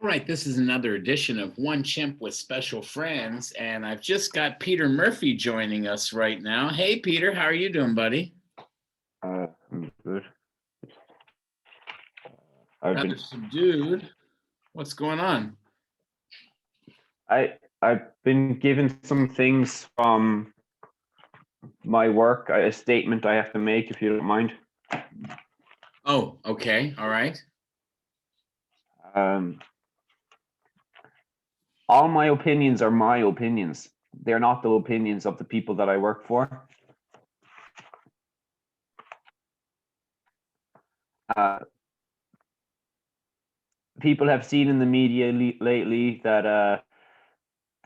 Right, this is another edition of One Chimp with Special Friends, and I've just got Peter Murphy joining us right now. Hey, Peter, how are you doing, buddy? I'm good. Rather subdued. What's going on? I've been given some things from my work, a statement I have to make, if you don't mind. Oh, okay, all right. All my opinions are my opinions. They're not the opinions of the people that I work for. People have seen in the media lately that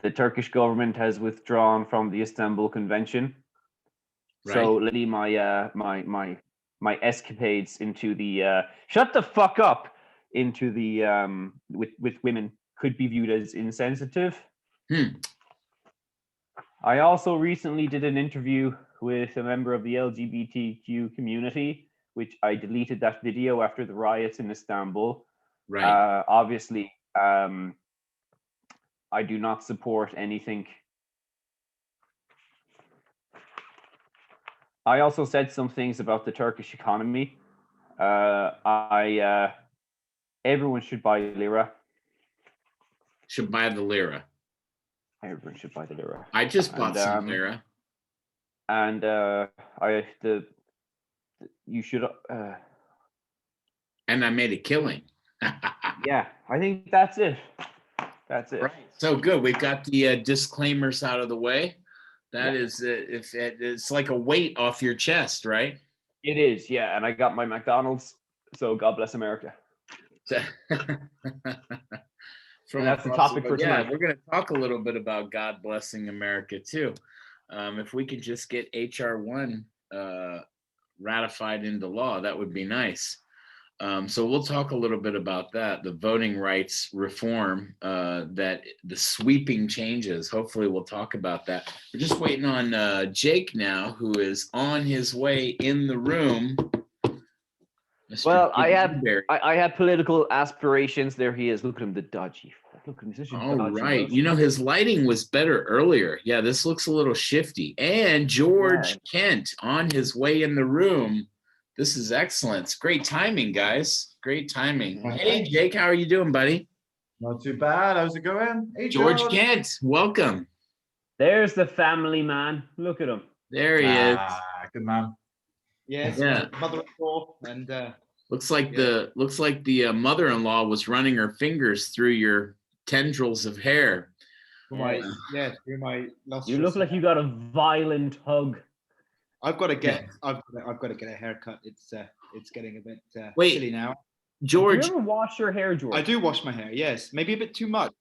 the Turkish government has withdrawn from the Istanbul Convention. Right. So lately, my escapades into the shut the fuck up into the with women could be viewed as insensitive. I also recently did an interview with a member of the LGBTQ community, which I deleted that video after the riots in Istanbul. Right. Obviously, I do not support anything. I also said some things about the Turkish economy. Everyone should buy lira. Should buy the lira. Everyone should buy the lira. I just bought some lira. And you should. And I made a killing. Yeah, I think that's it. That's it. Right. So good. We've got the disclaimers out of the way. That is, if it's like a weight off your chest, right? It is, yeah. And I got my McDonald's, so God bless America. That's the topic for tonight. Yeah, we're going to talk a little bit about God blessing America too. If we could just get HR1 ratified into law, that would be nice. So we'll talk a little bit about that, the voting rights reform, that the sweeping changes. Hopefully we'll talk about that. We're just waiting on Jake now, who is on his way in the room. Mr. Well, I had political aspirations. There he is. Look at him, the dodgy. Look at him, such a dodgy. Right. You know, his lighting was better earlier. Yeah, this looks a little shifty. And George Kent on his way in the room. This is excellent. It's great timing, guys. Great timing. Hey, Jake, how are you doing, buddy? Not too bad. How's it going? Hey, George Kent, welcome. There's the family man. Look at him. There he is. Good man. Yes, yeah. Mother-in-law and looks like the mother-in-law was running her fingers through your tendrils of hair. Through my nostrils. You look like you got a violent hug. I've got to get a haircut. It's getting a bit silly now. George, do you ever wash your hair, George? I do wash my hair. Yes, maybe a bit too much.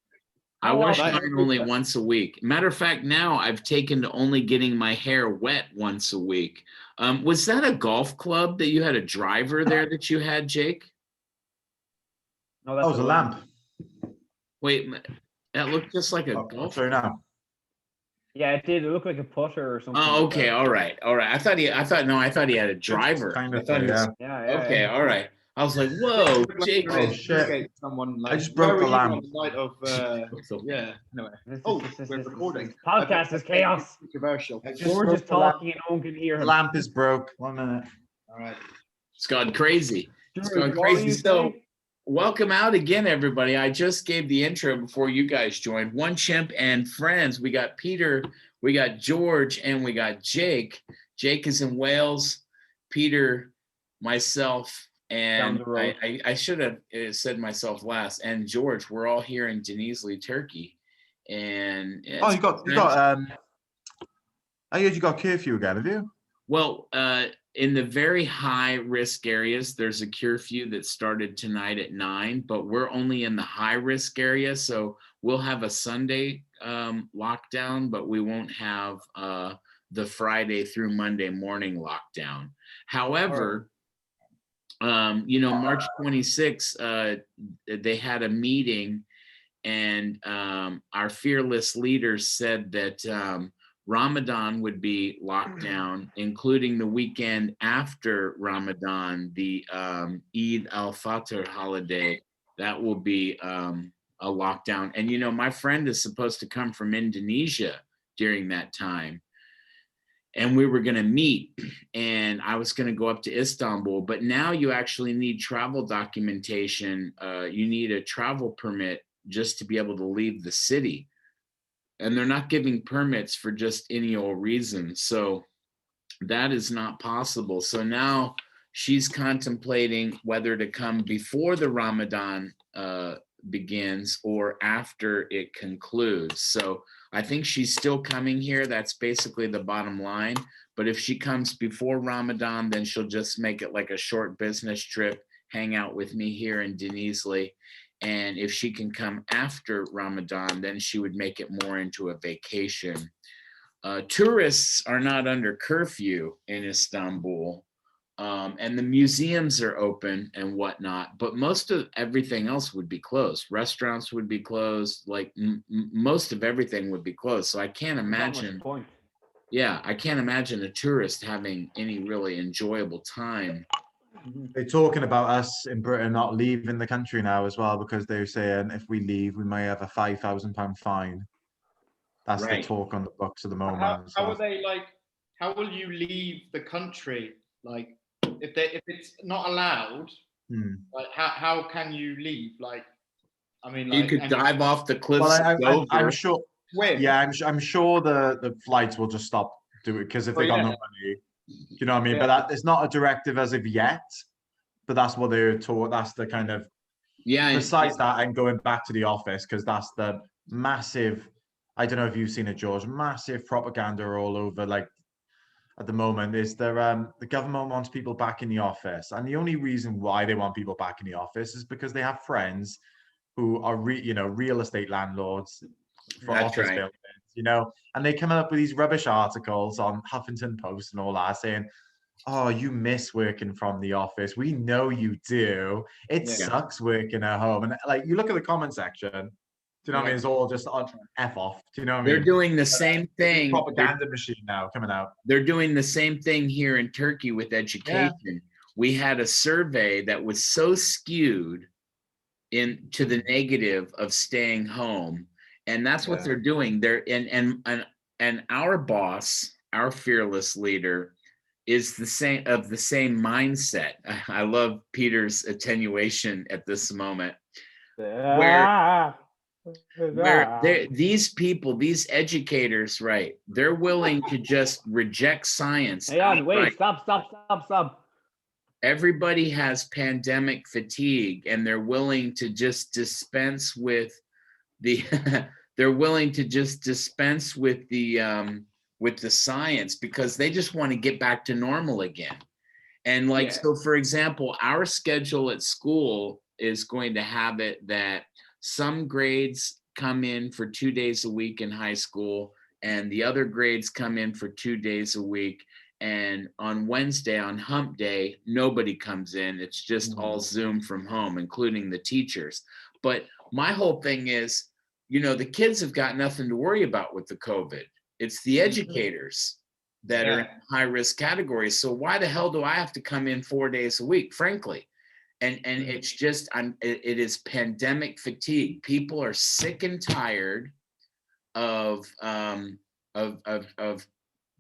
I wash mine only once a week. Matter of fact, now I've taken to only getting my hair wet once a week. Was that a golf club that you had a driver there that you had, Jake? No, that was a lamp. Wait, that looked just like a golf. Sorry, now. Yeah, it did. It looked like a putter or something. Oh, okay, all right. I thought he had a driver. Okay, all right. I was like, whoa, Jake. Oh, shit. Someone I just broke the lamp. Yeah. Anyway. We're recording. Podcast is chaos. Controversial. George is talking and no one can hear him. The lamp is broke. 1 minute. All right. It's gone crazy. It's gone crazy. So, welcome out again, everybody. I just gave the intro before you guys joined. One Chimp and Friends. We got Peter, we got George, and we got Jake. Jake is in Wales. Peter, myself, and I should have said myself last. And George, we're all here in Denizli, Turkey. And I heard you got curfew again, have you? Well, in the very high risk areas, there's a curfew that started tonight at 9, but we're only in the high risk area. So we'll have a Sunday lockdown, but we won't have the Friday through Monday morning lockdown. However, March 26th, they had a meeting, and our fearless leaders said that Ramadan would be locked down, including the weekend after Ramadan, the Eid al-Fitr holiday. That will be a lockdown. And, my friend is supposed to come from Indonesia during that time. And we were going to meet, and I was going to go up to Istanbul. But now you actually need travel documentation. You need a travel permit just to be able to leave the city. And they're not giving permits for just any old reason. So that is not possible. So now she's contemplating whether to come before the Ramadan begins or after it concludes. So I think she's still coming here. That's basically the bottom line. But if she comes before Ramadan, then she'll just make it like a short business trip, hang out with me here in Denizli. And if she can come after Ramadan, then she would make it more into a vacation. Tourists are not under curfew in Istanbul, and the museums are open and whatnot, but most of everything else would be closed. Restaurants would be closed, like most of everything would be closed. So I can't imagine, I can't imagine a tourist having any really enjoyable time. They're talking about us in Britain not leaving the country now as well, because they're saying if we leave, we may have a £5,000 fine. That's Right. the talk on the books at the moment. How are they like? How will you leave the country? Like, if it's not allowed, like how can you leave? Like, I mean, like, you could dive off the cliffs. Well, I'm sure. Swim. Yeah, I'm sure the flights will just stop doing it, because if they got no money, you know what I mean. But it's not a directive as of yet. But that's what they're taught. That's the kind of besides that, and going back to the office, because that's the massive. I don't know if you've seen it, George. Massive propaganda all over. Like at the moment, is the government wants people back in the office, and the only reason why they want people back in the office is because they have friends who are real estate landlords for office buildings, and they come up with these rubbish articles on Huffington Post and all that saying, oh, you miss working from the office. We know you do. It sucks working at home. And like, you look at the comment section, do you know what I mean? It's all just on F off. Do you know what I mean? They're doing the same thing. Propaganda machine now coming out. They're doing the same thing here in Turkey with education. Yeah. We had a survey that was so skewed into the negative of staying home. And that's what they're doing. And our boss, our fearless leader, is the same mindset. I love Peter's attenuation at this moment, where these people, these educators, right? They're willing to just reject science. Hey, wait, stop. Everybody has pandemic fatigue, and they're willing to just dispense with the. They're willing to just dispense with the science, because they just want to get back to normal again. And so for example, our schedule at school is going to have it that some grades come in for 2 days a week in high school, and the other grades come in for 2 days a week. And on Wednesday, on hump day, nobody comes in. It's just all Zoom from home, including the teachers. But my whole thing is, the kids have got nothing to worry about with the COVID. It's the educators that are in high risk categories. So why the hell do I have to come in 4 days a week, frankly? And it's just, it is pandemic fatigue. People are sick and tired of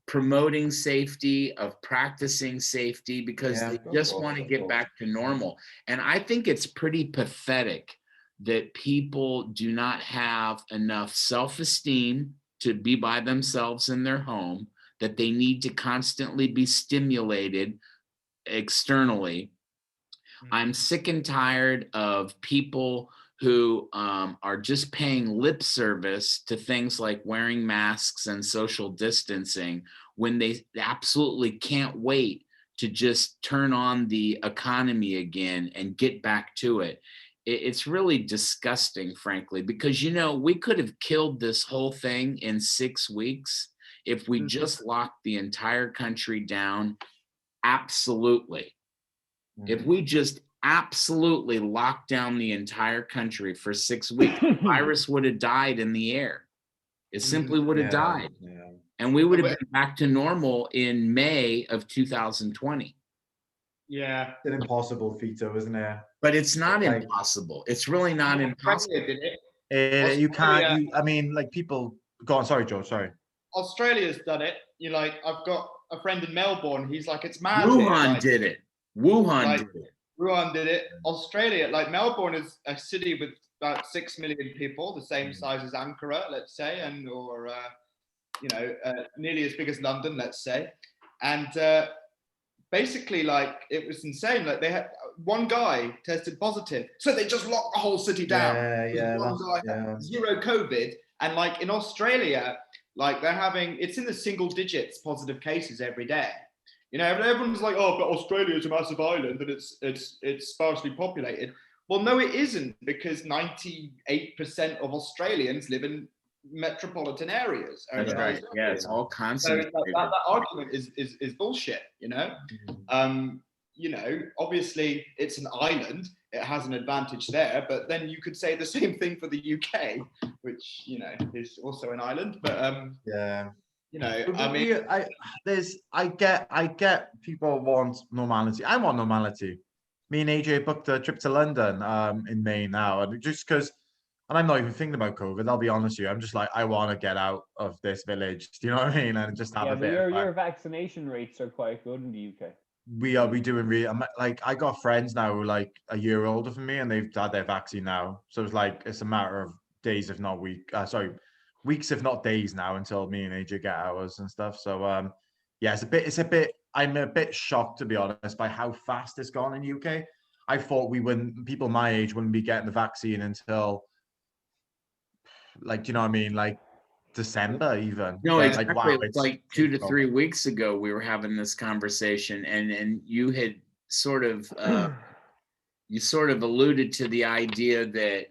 promoting safety, of practicing safety, because they just want to get back to normal. And I think it's pretty pathetic that people do not have enough self-esteem to be by themselves in their home, that they need to constantly be stimulated externally. I'm sick and tired of people who are just paying lip service to things like wearing masks and social distancing, when they absolutely can't wait to just turn on the economy again and get back to it. It's really disgusting, frankly, because, we could have killed this whole thing in 6 weeks if we just locked the entire country down. Absolutely. If we just absolutely locked down the entire country for 6 weeks, the virus would have died in the air. It simply would have died. Yeah. And we would have been back to normal in May of 2020. Yeah. It's an impossible feat, though, isn't it? But it's not impossible. It's really not impossible. Did it? You can't. I mean, like people. Go on. Sorry, George. Sorry. Australia's done it. You like, I've got a friend in Melbourne. He's like, it's mad. Wuhan did it. Wuhan did it. Wuhan did it. Australia, like Melbourne is a city with about 6 million people, the same size as Ankara, let's say, and or nearly as big as London, let's say. And basically, like, it was insane. Like, they had one guy tested positive, so they just locked the whole city down. Zero COVID. And like in Australia, like it's in the single digits positive cases every day. Everyone's like, oh, but Australia is a massive island and it's sparsely populated. Well, no, it isn't, because 98% of Australians live in metropolitan areas. That's right. Yeah, it's all concentrated. So that argument is bullshit. Obviously it's an island. It has an advantage there, but then you could say the same thing for the UK, which is also an island. But I get people want normality. I want normality. Me and AJ booked a trip to London in May now, and just because, and I'm not even thinking about COVID. I'll be honest with you. I'm just like, I want to get out of this village. Do you know what I mean? And just have a bit. Your vaccination rates are quite good in the UK. We doing really, like, I got friends now who are like a year older than me, and they've had their vaccine now. So it's a matter of days, if not weeks, if not days now, until me and AJ get ours and stuff. So it's a bit. I'm a bit shocked, to be honest, by how fast it's gone in UK. I thought people my age wouldn't be getting the vaccine until, like, do you know what I mean? Like December even. No, exactly. Like, wow, it's like 2 to 3 weeks ago we were having this conversation, and you had sort of alluded to the idea that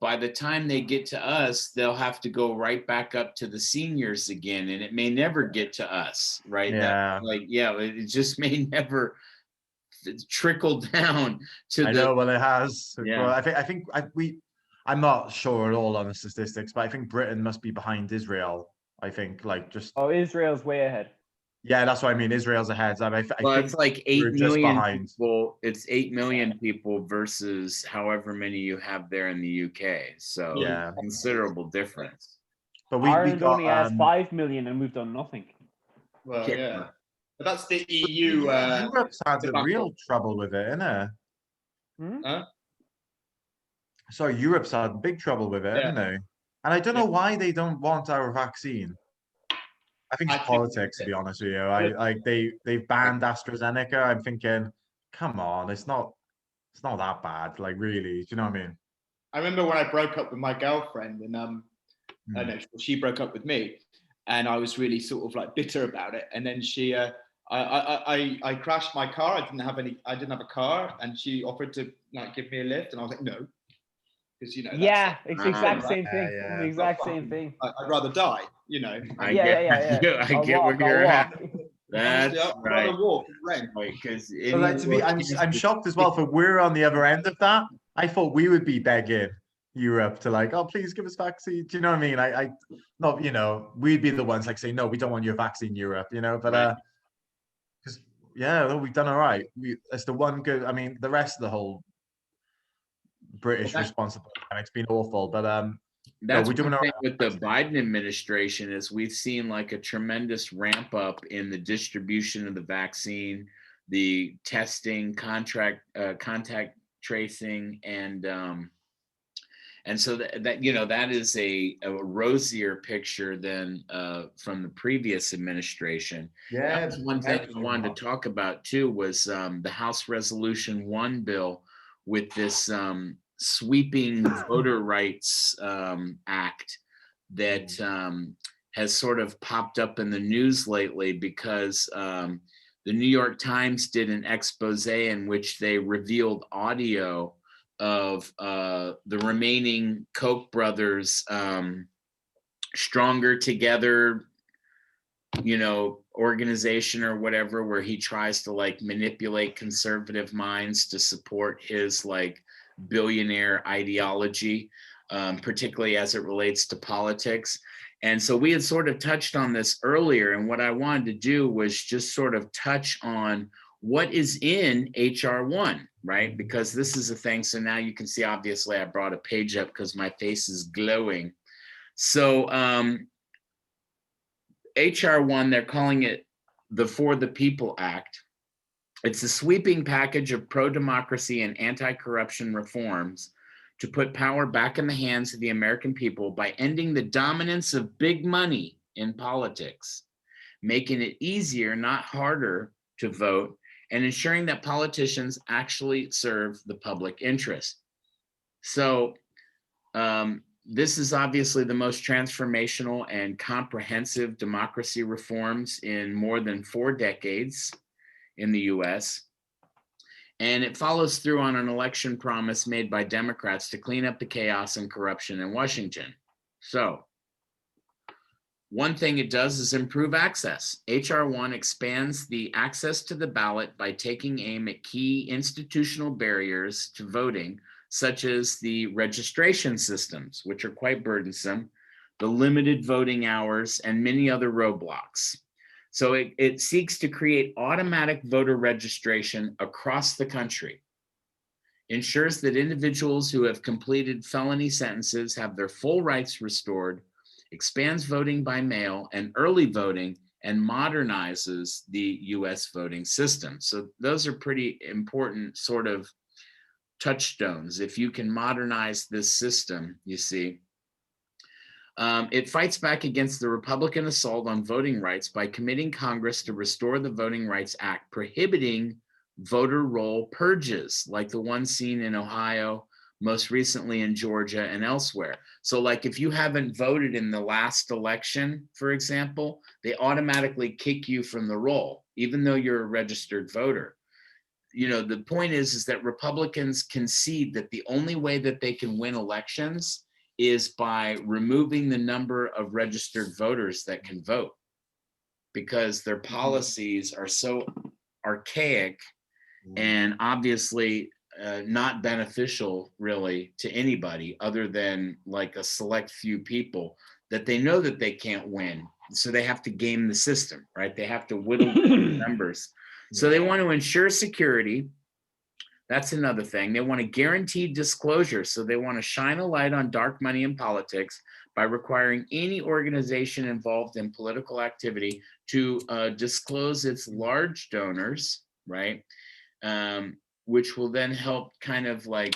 by the time they get to us, they'll have to go right back up to the seniors again, and it may never get to us, right? Yeah. It just may never trickle down to. I know, well, it has. Yeah. Well, I'm not sure at all on the statistics, but I think Britain must be behind Israel. I think, like, just. Oh, Israel's way ahead. Yeah, that's what I mean. Israel's ahead. I think it's like 8 million people. It's 8 million people versus however many you have there in the UK. So yeah, considerable difference. But Ireland only has 5 million, and we've done nothing. Well, yeah. But that's the EU. Europe's had real trouble with it, isn't it? Huh? Sorry, Europe's had big trouble with it, haven't they? And I don't know why they don't want our vaccine. I think it's politics, to be honest with you. They've banned AstraZeneca. I'm thinking, come on, it's not that bad. Like, really, do you know what I mean? I remember when I broke up with my girlfriend, and she broke up with me, and I was really sort of like bitter about it. And then I crashed my car. I didn't have a car, and she offered to like give me a lift, and I was like, no. Because it's the exact same thing. The exact same thing. I'd rather die, I get where you're at. That's right. Walk, because I'm shocked as well. For we're on the other end of that. I thought we would be begging Europe to like, oh, please give us vaccine. Do you know what I mean? We'd be the ones like saying, no, we don't want your vaccine, Europe. But because we've done all right. It's the one good. I mean, the rest of the whole British responsible, and it's been awful, but that's we're doing one thing with the Biden administration is we've seen like a tremendous ramp up in the distribution of the vaccine, the testing, contact tracing, and so that is a rosier picture than from the previous administration. Yeah, one thing I wanted to talk about too was the House Resolution 1 bill with this sweeping voter rights act that has sort of popped up in the news lately because the New York Times did an expose in which they revealed audio of the remaining Koch brothers Stronger Together organization or whatever, where he tries to like manipulate conservative minds to support his like billionaire ideology, particularly as it relates to politics. And so we had sort of touched on this earlier, and what I wanted to do was just sort of touch on what is in HR1, right? Because this is a thing. So now you can see, obviously, I brought a page up because my face is glowing. So HR1, they're calling it the For the People Act. It's a sweeping package of pro-democracy and anti-corruption reforms to put power back in the hands of the American people by ending the dominance of big money in politics, making it easier, not harder, to vote, and ensuring that politicians actually serve the public interest. So this is obviously the most transformational and comprehensive democracy reforms in more than 4 decades in the US. And it follows through on an election promise made by Democrats to clean up the chaos and corruption in Washington. So one thing it does is improve access. HR1 expands the access to the ballot by taking aim at key institutional barriers to voting, such as the registration systems, which are quite burdensome, the limited voting hours, and many other roadblocks. So it seeks to create automatic voter registration across the country, ensures that individuals who have completed felony sentences have their full rights restored, expands voting by mail and early voting, and modernizes the US voting system. So those are pretty important sort of touchstones. If you can modernize this system, you see. It fights back against the Republican assault on voting rights by committing Congress to restore the Voting Rights Act, prohibiting voter roll purges like the one seen in Ohio, most recently in Georgia and elsewhere. So like if you haven't voted in the last election, for example, they automatically kick you from the roll, even though you're a registered voter. You know, the point is that Republicans concede that the only way that they can win elections is by removing the number of registered voters that can vote, because their policies are so archaic and obviously not beneficial really to anybody other than like a select few people that they know that they can't win. So they have to game the system, right? They have to whittle down numbers. So they want to ensure security. That's another thing. They want to guarantee disclosure. So they want to shine a light on dark money in politics by requiring any organization involved in political activity to disclose its large donors, right? Which will then help kind of like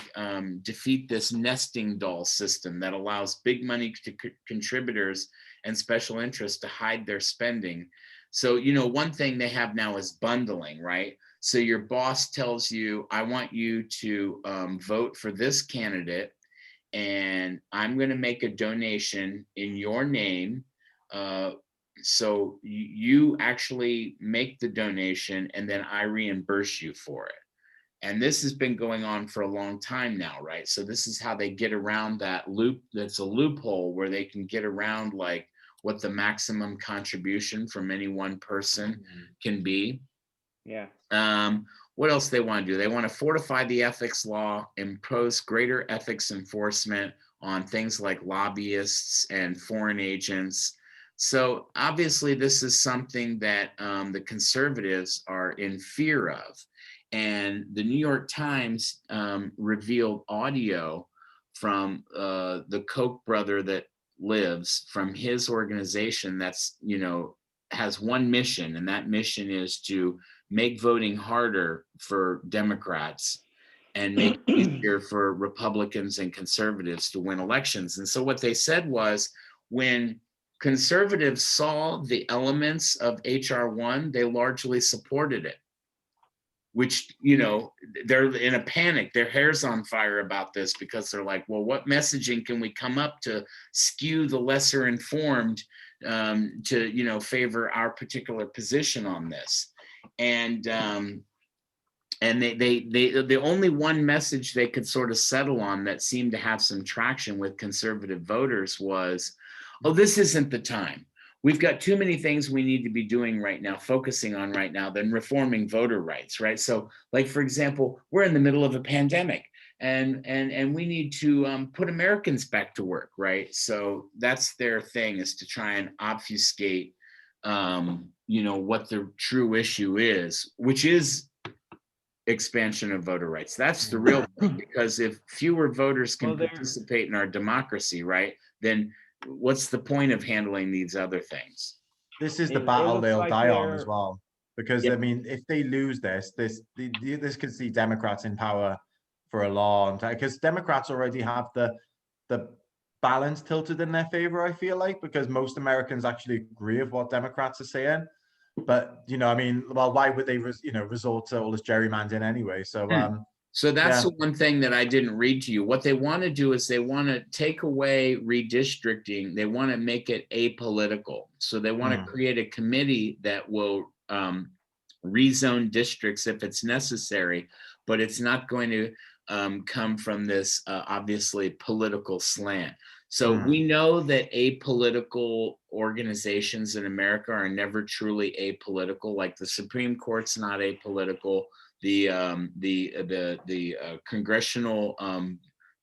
defeat this nesting doll system that allows big money to contributors and special interests to hide their spending. So, you know, one thing they have now is bundling, right? So your boss tells you, I want you to vote for this candidate, and I'm going to make a donation in your name. So you actually make the donation, and then I reimburse you for it. And this has been going on for a long time now, right? So this is how they get around that loop. That's a loophole where they can get around like what the maximum contribution from any one person can be. Yeah. What else they want to do? They want to fortify the ethics law, impose greater ethics enforcement on things like lobbyists and foreign agents. So obviously this is something that the conservatives are in fear of. And the New York Times revealed audio from the Koch brother that lives from his organization that's, you know, has one mission, and that mission is to make voting harder for Democrats and make it easier for Republicans and conservatives to win elections. And so what they said was, when conservatives saw the elements of HR1, they largely supported it, which, you know, they're in a panic. Their hair's on fire about this because they're like, well, what messaging can we come up to skew the lesser informed to, you know, favor our particular position on this? And they the only one message they could sort of settle on that seemed to have some traction with conservative voters was, oh, this isn't the time. We've got too many things we need to be doing right now, focusing on right now, than reforming voter rights, right? So, like, for example, we're in the middle of a pandemic, and we need to put Americans back to work, right? So that's their thing, is to try and obfuscate, you know, what the true issue is, which is expansion of voter rights. That's the real thing, because if fewer voters can participate in our democracy, right, then what's the point of handling these other things? This is the battle they'll die on as well. Because I mean, if they lose this could see Democrats in power for a long time. Because Democrats already have the balance tilted in their favor, I feel like, because most Americans actually agree with what Democrats are saying. But I mean, well, why would they resort to all this gerrymandering anyway? So so that's the one thing that I didn't read to you. What they want to do is they want to take away redistricting. They want to make it apolitical. So they want to create a committee that will rezone districts if it's necessary, but it's not going to come from this obviously political slant. So we know that apolitical organizations in America are never truly apolitical. Like the Supreme Court's not apolitical. The congressional,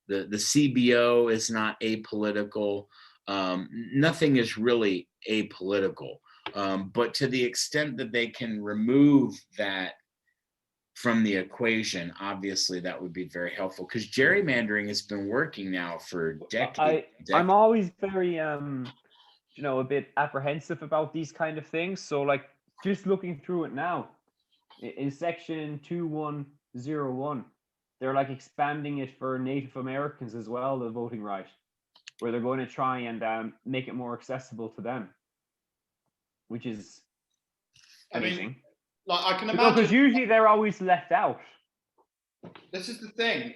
the CBO is not apolitical. Nothing is really apolitical. But to the extent that they can remove that from the equation, obviously that would be very helpful, because gerrymandering has been working now for decades. I'm always very a bit apprehensive about these kind of things. So like just looking through it now, in section 2101, they're like expanding it for Native Americans as well, the voting right, where they're going to try and make it more accessible to them, which is amazing. I mean, like I can imagine, because usually they're always left out. This is the thing.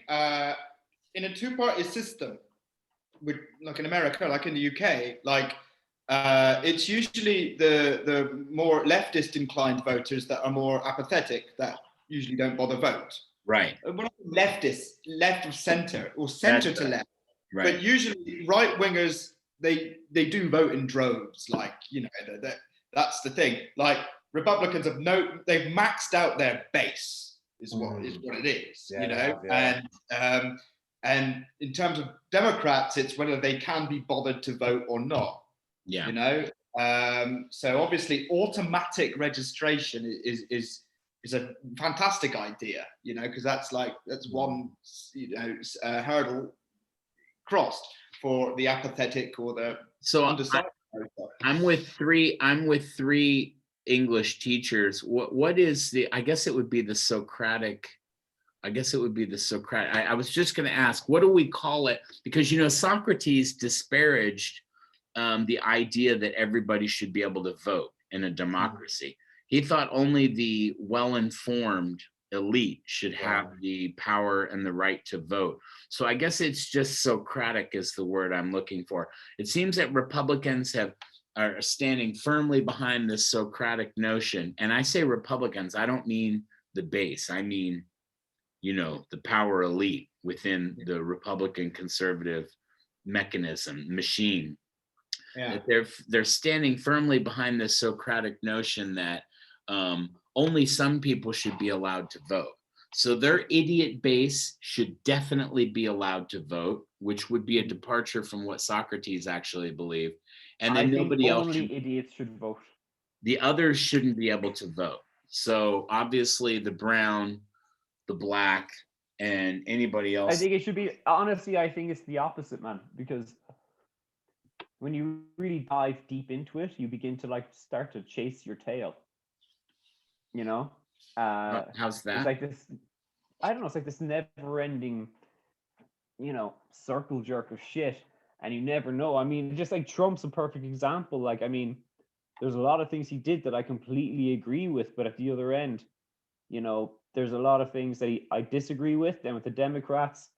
In a two-party system, like in America, like in the UK, like it's usually the more leftist inclined voters that are more apathetic, that usually don't bother vote. Right. Leftist, left of center, or center to left. Right. But usually right wingers, they do vote in droves. Like that's the thing. Like Republicans they've maxed out their base. Is what it is. And in terms of Democrats, it's whether they can be bothered to vote or not. Yeah. So obviously automatic registration is a fantastic idea, because that's one hurdle crossed for the apathetic or the undecided. I'm with three English teachers. What is I guess it would be the Socratic. I was just going to ask, what do we call it? Because Socrates disparaged the idea that everybody should be able to vote in a democracy. He thought only the well-informed elite should have the power and the right to vote. So I guess it's just Socratic is the word I'm looking for. It seems that Republicans are standing firmly behind this Socratic notion. And I say Republicans, I don't mean the base. I mean, the power elite within the Republican conservative machine. Yeah. They're standing firmly behind this Socratic notion that only some people should be allowed to vote. So their idiot base should definitely be allowed to vote, which would be a departure from what Socrates actually believed. And then nobody else. Only idiots should vote. The others shouldn't be able to vote. So obviously the brown, the black, and anybody else. I think it should be, honestly, I think it's the opposite, man, because when you really dive deep into it, you begin to start to chase your tail. How's that? It's like this, I don't know, it's like this never-ending, circle jerk of shit, and you never know. I mean, just like Trump's a perfect example. Like, I mean, there's a lot of things he did that I completely agree with, but at the other end, there's a lot of things that I disagree with. Then with the Democrats,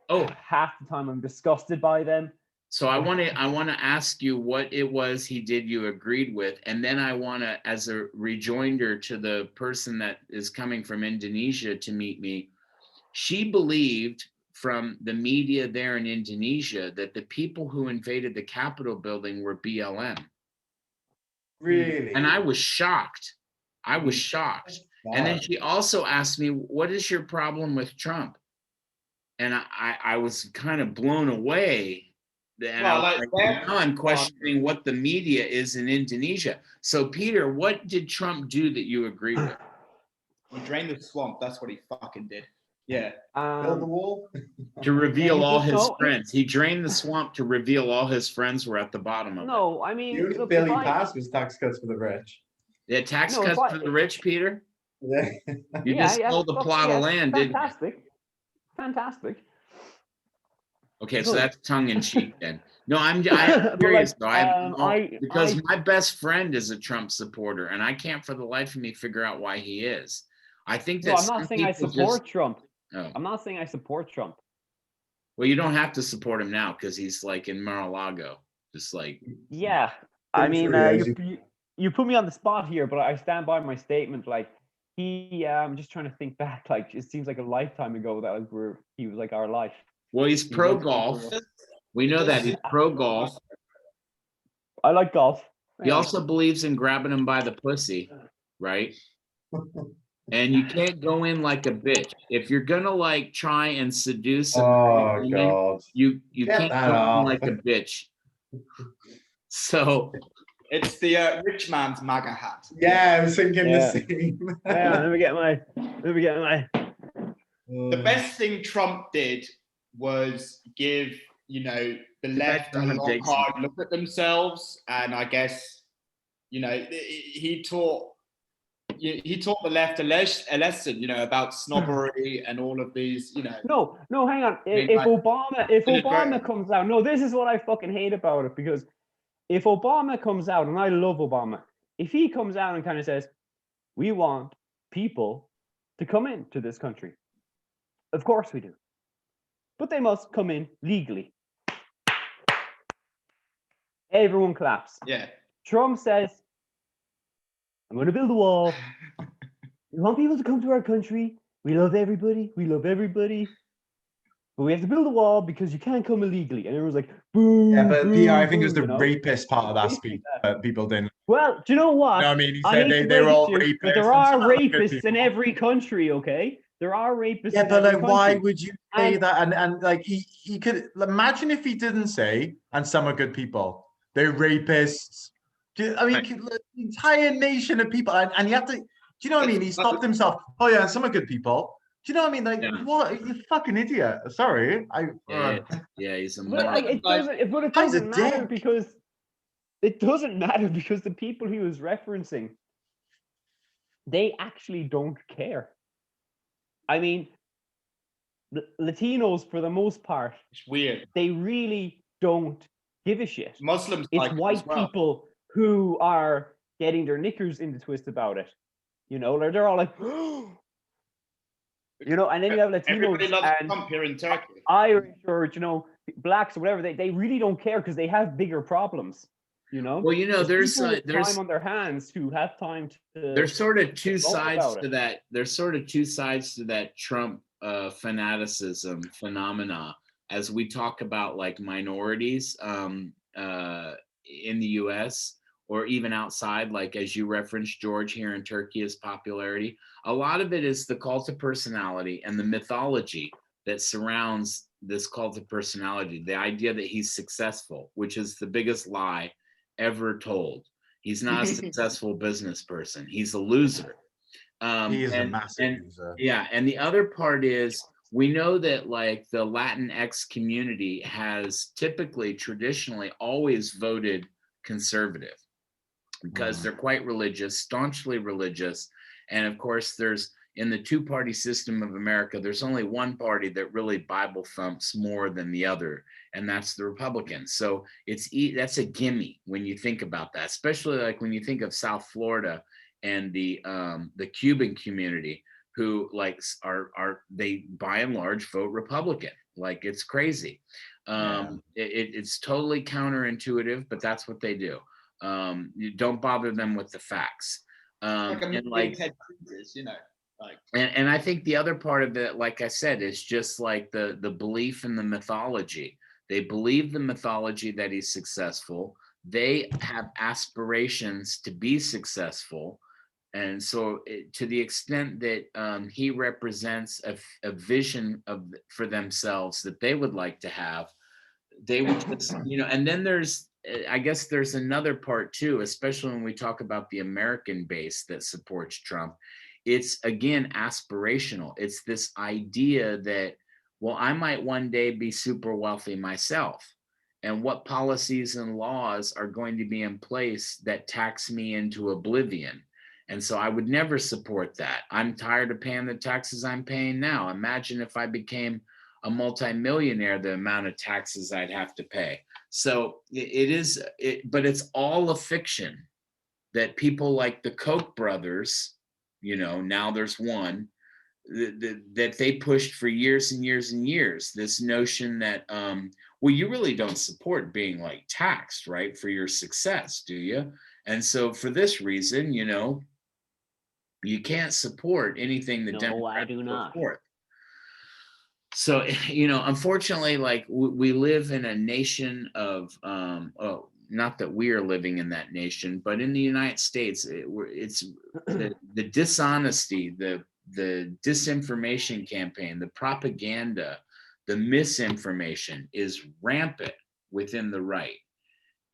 half the time I'm disgusted by them. So I want to ask you what it was he did you agreed with, and then I want to, as a rejoinder to the person that is coming from Indonesia to meet me, she believed from the media there in Indonesia that the people who invaded the Capitol building were BLM. Really? And I was shocked. And then she also asked me, what is your problem with Trump? And I was kind of blown away. And now I'm questioning what the media is in Indonesia. So Peter, what did Trump do that you agree with? He drained the swamp. That's what he fucking did. Yeah. Build the wall. To reveal all his no, friends. He drained the swamp to reveal all his friends were at the bottom of it. No, I mean, The only look, bill he passed was tax cuts for the rich. Yeah, tax No, cuts for the rich, Peter. Yeah. You just sold the plot of land, didn't you? Fantastic. Okay, Good. so that's tongue in cheek then. No, I'm curious though. Because my best friend is a Trump supporter, and I can't for the life of me figure out why he is. I think that I'm not saying I support Trump. Oh. I'm not saying I support Trump. Well, you don't have to support him now because he's like in Mar-a-Lago, just like. Yeah, I mean, you put me on the spot here, but I stand by my statement. Like I'm just trying to think back. Like it seems like a lifetime ago that he was like our life. Well, he's pro golf. We know that he's pro golf. I like golf. He also believes in grabbing him by the pussy, right? And you can't go in like a bitch. If you're gonna like try and seduce a woman, you can't go in like a bitch. So it's the rich man's MAGA hat. Yeah, I was thinking the same. Yeah, let me get my. The best thing Trump did was give, the left a long, hard look at themselves, and I guess, he taught the left a lesson, about snobbery and all of these, No, hang on. If Obama comes out, no, this is what I fucking hate about it, because if Obama comes out, and I love Obama, if he comes out and kind of says, we want people to come into this country, of course we do, but they must come in legally. Everyone claps. Yeah. Trump says, I'm going to build a wall. We want people to come to our country. We love everybody. But we have to build a wall because you can't come illegally. And everyone's like, boo. Yeah, but Peter, I think boo, it was the rapist part of that speech that people didn't. Well, do you know what? No, I mean, he said they were all rapists. But there are rapists in every country, okay? There are rapists. Yeah, but like, why would you say that? And like, he could imagine if he didn't say, and some are good people. They're rapists. I mean, the entire nation of people, and you have to. Do you know what I mean? He stopped himself. Oh yeah, some are good people. Do you know what I mean? Like, what? You fucking idiot. Sorry. Yeah, he's a moron. But it doesn't matter because the people he was referencing, they actually don't care. I mean, the Latinos, for the most part, it's weird. They really don't give a shit. Muslims, it's white people who are getting their knickers in the twist about it. They're all like, and then you have Latinos. Everybody loves Trump here in Turkey. Irish or blacks or whatever. They really don't care because they have bigger problems. Well, there's time on their hands who have time to. There's sort of two sides to that. There's sort of two sides to that Trump fanaticism phenomena. As we talk about like minorities in the U.S. or even outside, like as you referenced, George, here in Turkey, his popularity. A lot of it is the cult of personality and the mythology that surrounds this cult of personality. The idea that he's successful, which is the biggest lie ever told. He's not a successful business person. He's a loser. He is a massive loser. Yeah, and the other part is we know that like the Latinx community has typically, traditionally, always voted conservative because they're quite religious, staunchly religious. And of course, there's in the two-party system of America, there's only one party that really Bible thumps more than the other, and that's the Republicans. So that's a gimme when you think about that, especially like when you think of South Florida and the Cuban community, who like they by and large vote Republican. Like it's crazy. It's totally counterintuitive, but that's what they do. You don't bother them with the facts. And I think the other part of it, like I said, is just like the belief in the mythology. They believe the mythology that he's successful. They have aspirations to be successful. And so to the extent that he represents a vision for themselves that they would like to have, they would just, and then I guess there's another part too, especially when we talk about the American base that supports Trump, it's again aspirational. It's this idea that, well, I might one day be super wealthy myself, and what policies and laws are going to be in place that tax me into oblivion. And so I would never support that. I'm tired of paying the taxes I'm paying now. Imagine if I became a multimillionaire, the amount of taxes I'd have to pay. So but it's all a fiction that people like the Koch brothers, now there's one, that they pushed for years and years and years. This notion that, well, you really don't support being like taxed, right, for your success, do you? And so for this reason, you can't support anything the Democrats I do not. support. So, unfortunately, like we live in a nation of, not that we are living in that nation, but in the United States, it's the dishonesty, the disinformation campaign, the propaganda, the misinformation is rampant within the right.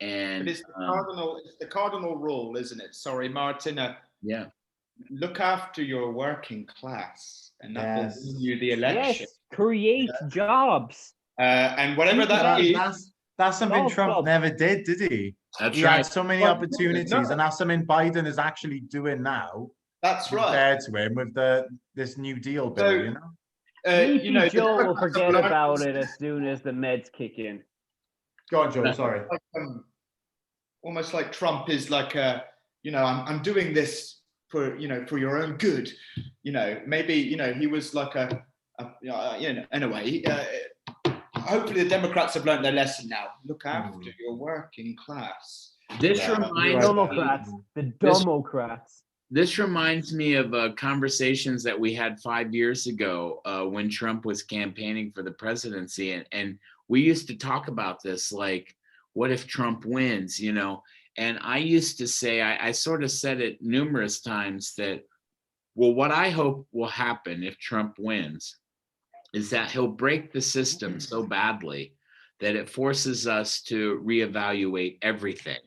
And but it's the cardinal rule, isn't it? Sorry, Martin. Yeah. Look after your working class, and that will win you the election. Yes, create jobs. And whatever that is. That's something Trump never did he? That's he right. had so many opportunities, and that's something Biden is actually doing now. That's right. Compared to him with this New Deal bill, Joe will forget about it as soon as the meds kick in. Go on, Joe. Sorry. Almost like Trump is like I'm doing this for your own good. Maybe he was like anyway. Hopefully the Democrats have learned their lesson now. Look after your working class. This reminds the Democrats. This reminds me of conversations that we had 5 years ago when Trump was campaigning for the presidency. And we used to talk about this, like, what if Trump wins, And I used to say, I sort of said it numerous times that, well, what I hope will happen if Trump wins is that he'll break the system so badly that it forces us to reevaluate everything.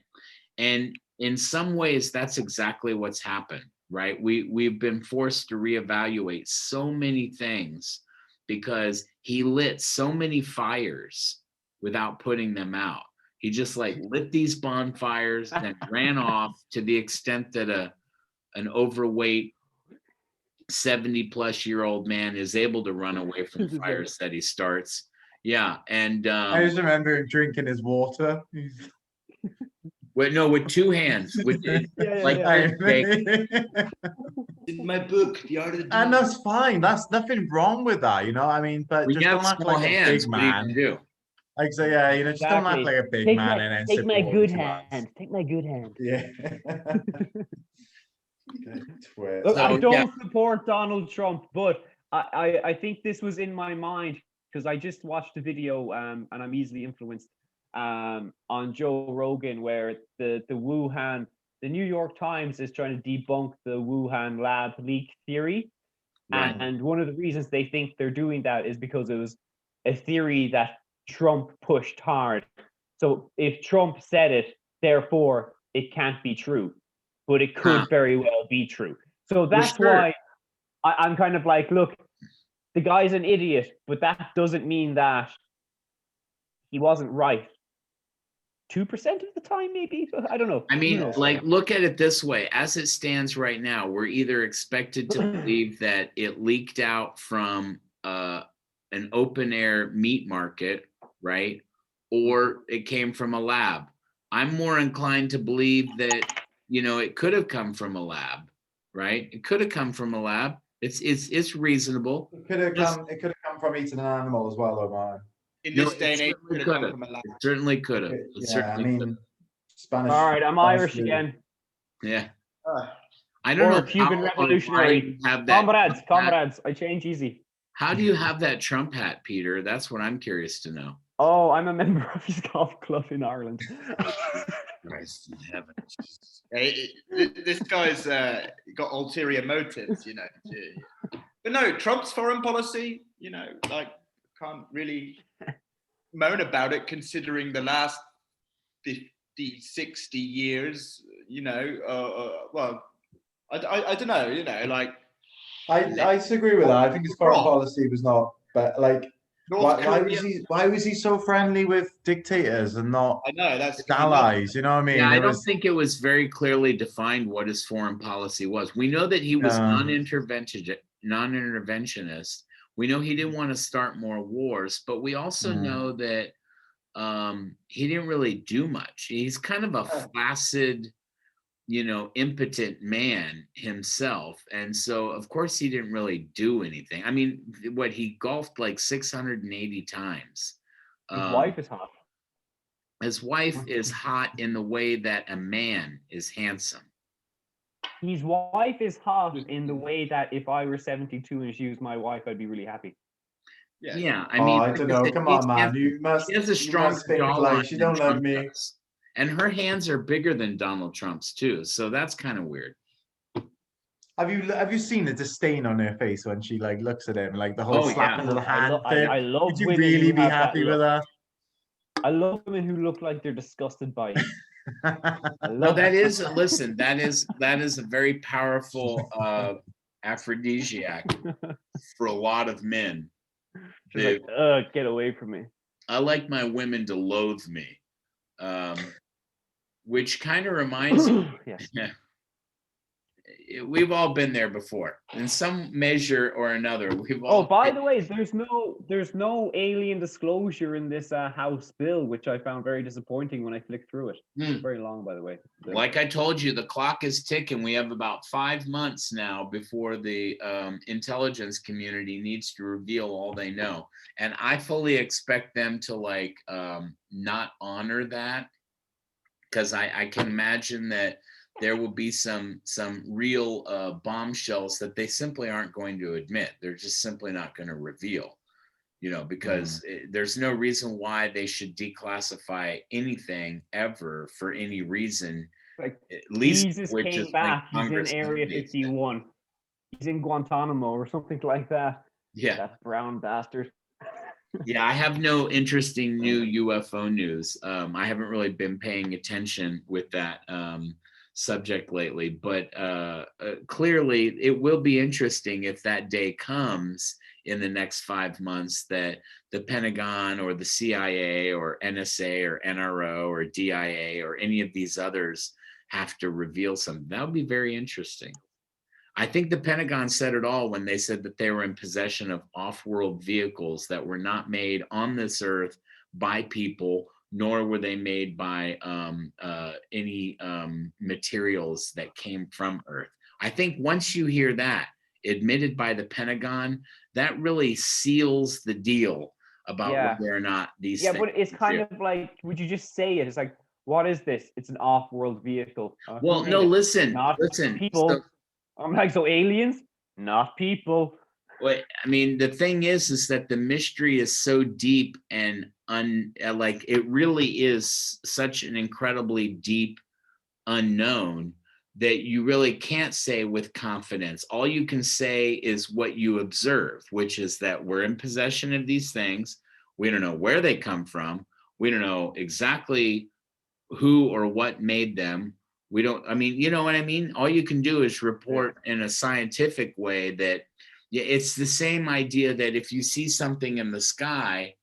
And in some ways, that's exactly what's happened, right? We've been forced to reevaluate so many things because he lit so many fires without putting them out. He just lit these bonfires and ran off, to the extent that an overweight 70-plus-year-old man is able to run away from fires that he starts. Yeah, and I just remember him drinking his water. With two hands. In my book, The Art of the Deal. And that's fine. That's nothing wrong with that, But we just have don't act small like hands. a big What are you man. gonna do? Like, so yeah, just don't act like a big man and then take my good hand. Take my good hand. Yeah. Look, I don't support Donald Trump, but I think this was in my mind because I just watched a video and I'm easily influenced on Joe Rogan, where the Wuhan, the New York Times is trying to debunk the Wuhan lab leak theory. Right. And one of the reasons they think they're doing that is because it was a theory that Trump pushed hard. So if Trump said it, therefore it can't be true, but it could very well be true. So that's why I'm kind of like, look, the guy's an idiot, but that doesn't mean that he wasn't right. 2% of the time, maybe? I don't know. I mean, look at it this way. As it stands right now, we're either expected to believe that it leaked out from an open air meat market, right? Or it came from a lab. I'm more inclined to believe that, it could have come from a lab, right? It could have come from a lab. It's reasonable. It could have come from eating an animal as well, Omar. In this day and age, it could have come from a lab. It certainly could have. Spanish. All right, I'm Irish again. Yeah. I don't know. Cuban revolutionary. Comrades, I change easy. How do you have that Trump hat, Peter? That's what I'm curious to know. Oh, I'm a member of his golf club in Ireland. Christ in heaven. This guy's got ulterior motives, But no, Trump's foreign policy, can't really moan about it, considering the last 50, 60 years, well, I don't know, I disagree with that. I think his foreign policy was not, but like, why was he so friendly with dictators and not his allies? You know what I mean? Yeah, I don't think it was very clearly defined what his foreign policy was. We know that he was non-interventionist. We know he didn't want to start more wars, but we also know that he didn't really do much. He's kind of a flaccid, impotent man himself. And so, of course, he didn't really do anything. I mean, he golfed like 680 times. His wife is hot. His wife is hot in the way that a man is handsome. His wife is hot in the way that if I were 72 and she was my wife, I'd be really happy. Yeah. I mean, I don't know. Come on, man. She has a strong jawline. She don't love me. Does. And her hands are bigger than Donald Trump's too, so that's kind of weird. Have you seen the disdain on her face when she like looks at him, like the whole slapping of the hand? I love. Would you really be happy with that? I love women who look like they're disgusted by you. No, that is a very powerful aphrodisiac for a lot of men. Like, get away from me. I like my women to loathe me. Which kind of reminds me, we've all been there before in some measure or another. By the way, there's no alien disclosure in this House bill, which I found very disappointing when I flicked through it. It's very long, by the way. Like I told you, the clock is ticking. We have about 5 months now before the intelligence community needs to reveal all they know, and I fully expect them to not honor that, because I can imagine that there will be some real bombshells that they simply aren't going to admit. They're just simply not going to reveal, because there's no reason why they should declassify anything ever for any reason. Like, at least Jesus came back. He's in Area 51. He's in Guantanamo or something like that. Yeah, that brown bastard. Yeah, I have no interesting new UFO news. I haven't really been paying attention with that subject lately, but clearly it will be interesting if that day comes in the next 5 months that the Pentagon or the CIA or NSA or NRO or DIA or any of these others have to reveal something. That would be very interesting. I think the Pentagon said it all when they said that they were in possession of off-world vehicles that were not made on this earth by people, nor were they made by any materials that came from Earth. I think once you hear that admitted by the Pentagon, that really seals the deal about whether or not these things. Yeah, but it's kind of like, would you just say it? It's like, what is this? It's an off-world vehicle. Well, no, listen. People. So, I'm like, so aliens, not people. Well, I mean, the thing is that the mystery is so deep and it really is such an incredibly deep unknown that you really can't say with confidence. All you can say is what you observe, which is that we're in possession of these things. We don't know where they come from. We don't know exactly who or what made them. We don't, I mean, you know what I mean? All you can do is report in a scientific way that it's the same idea that if you see something in the sky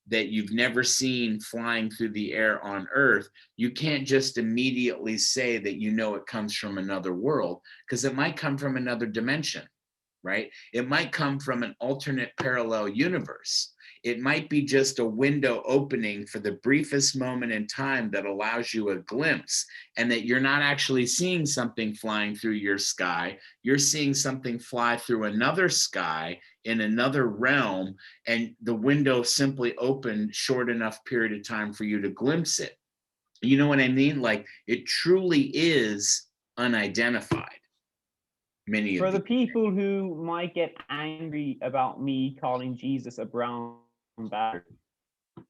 that you've never seen flying through the air on Earth, you can't just immediately say that you know it comes from another world, because it might come from another dimension, right? It might come from an alternate parallel universe. It might be just a window opening for the briefest moment in time that allows you a glimpse, and that you're not actually seeing something flying through your sky. You're seeing something fly through another sky in another realm, and the window simply opened short enough period of time for you to glimpse it. You know what I mean? Like, it truly is unidentified. For the people who might get angry about me calling Jesus a brown bastard,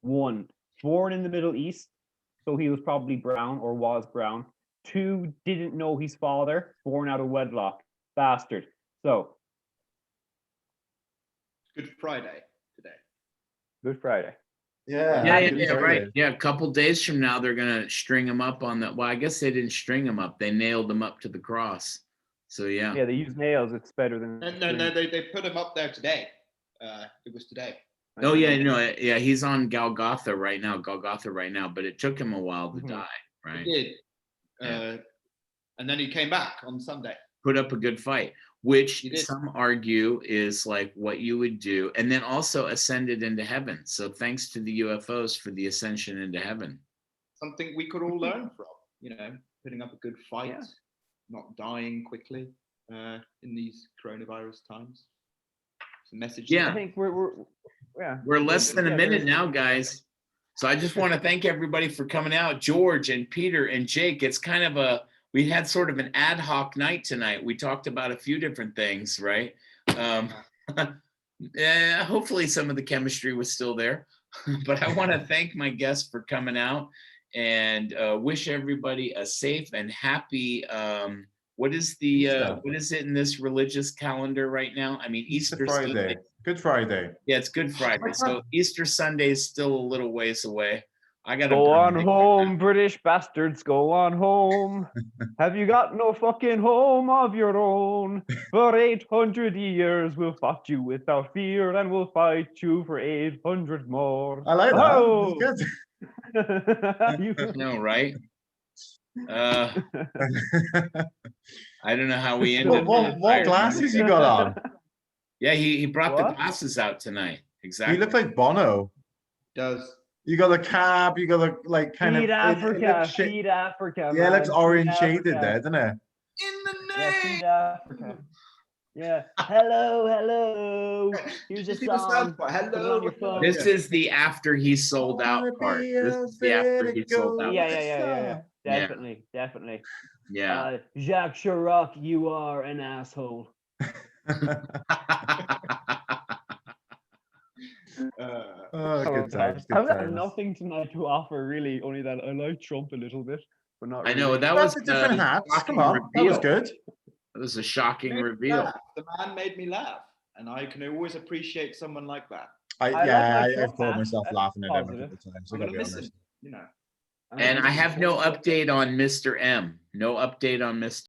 1, born in the Middle East, so he was probably brown or was brown. 2, didn't know his father, born out of wedlock, bastard. So, Good Friday today. Good Friday. Yeah, right. Yeah, a couple days from now, they're gonna string him up on that. Well, I guess they didn't string him up; they nailed him up to the cross. So yeah. Yeah, they use nails. It's better than. No, they put him up there today. It was today. Oh yeah, yeah, he's on Golgotha right now, but it took him a while to die, right? It did. And then he came back on Sunday. Put up a good fight, which some argue is like what you would do, and then also ascended into heaven. So thanks to the UFOs for the ascension into heaven. Something we could all learn from, putting up a good fight, not dying quickly in these coronavirus times. It's a message. Yeah, I think we're less than a minute now, guys. So I just want to thank everybody for coming out, George and Peter and Jake. It's kind of we had sort of an ad hoc night tonight. We talked about a few different things, right? Hopefully some of the chemistry was still there, but I want to thank my guests for coming out and wish everybody a safe and happy, what is it in this religious calendar right now? I mean, Easter Friday. Sunday. Good Friday. Yeah, it's Good Friday. So Easter Sunday is still a little ways away. I gotta go on home, British bastards, go on home. Have you got no fucking home of your own? For 800 years we'll fight you without fear, and we'll fight you for 800 more. I like that. Oh! That's good. No, right? I don't know how we ended. What glasses you got on? Yeah, he brought the glasses out tonight. Exactly. You look like Bono. Does. You got a cab, you got a feed Africa, feed Africa. Yeah, it looks orange shaded there, doesn't it? In the name. Yeah, feed Africa. Yeah. Hello. Here's a song. Hello. This is the after he sold out part. This is the after he sold out. Yeah. Definitely. Yeah. Jacques Chirac, you are an asshole. Good times. I've got nothing tonight to offer, really. Only that I like Trump a little bit, but not. I know really. that was a different hat. Come on, that was good. That was a shocking reveal. The man made me laugh, and I can always appreciate someone like that. I've caught myself laughing at him a couple of times. I gotta be honest. And I have no update on Mr. M. No update on Mr.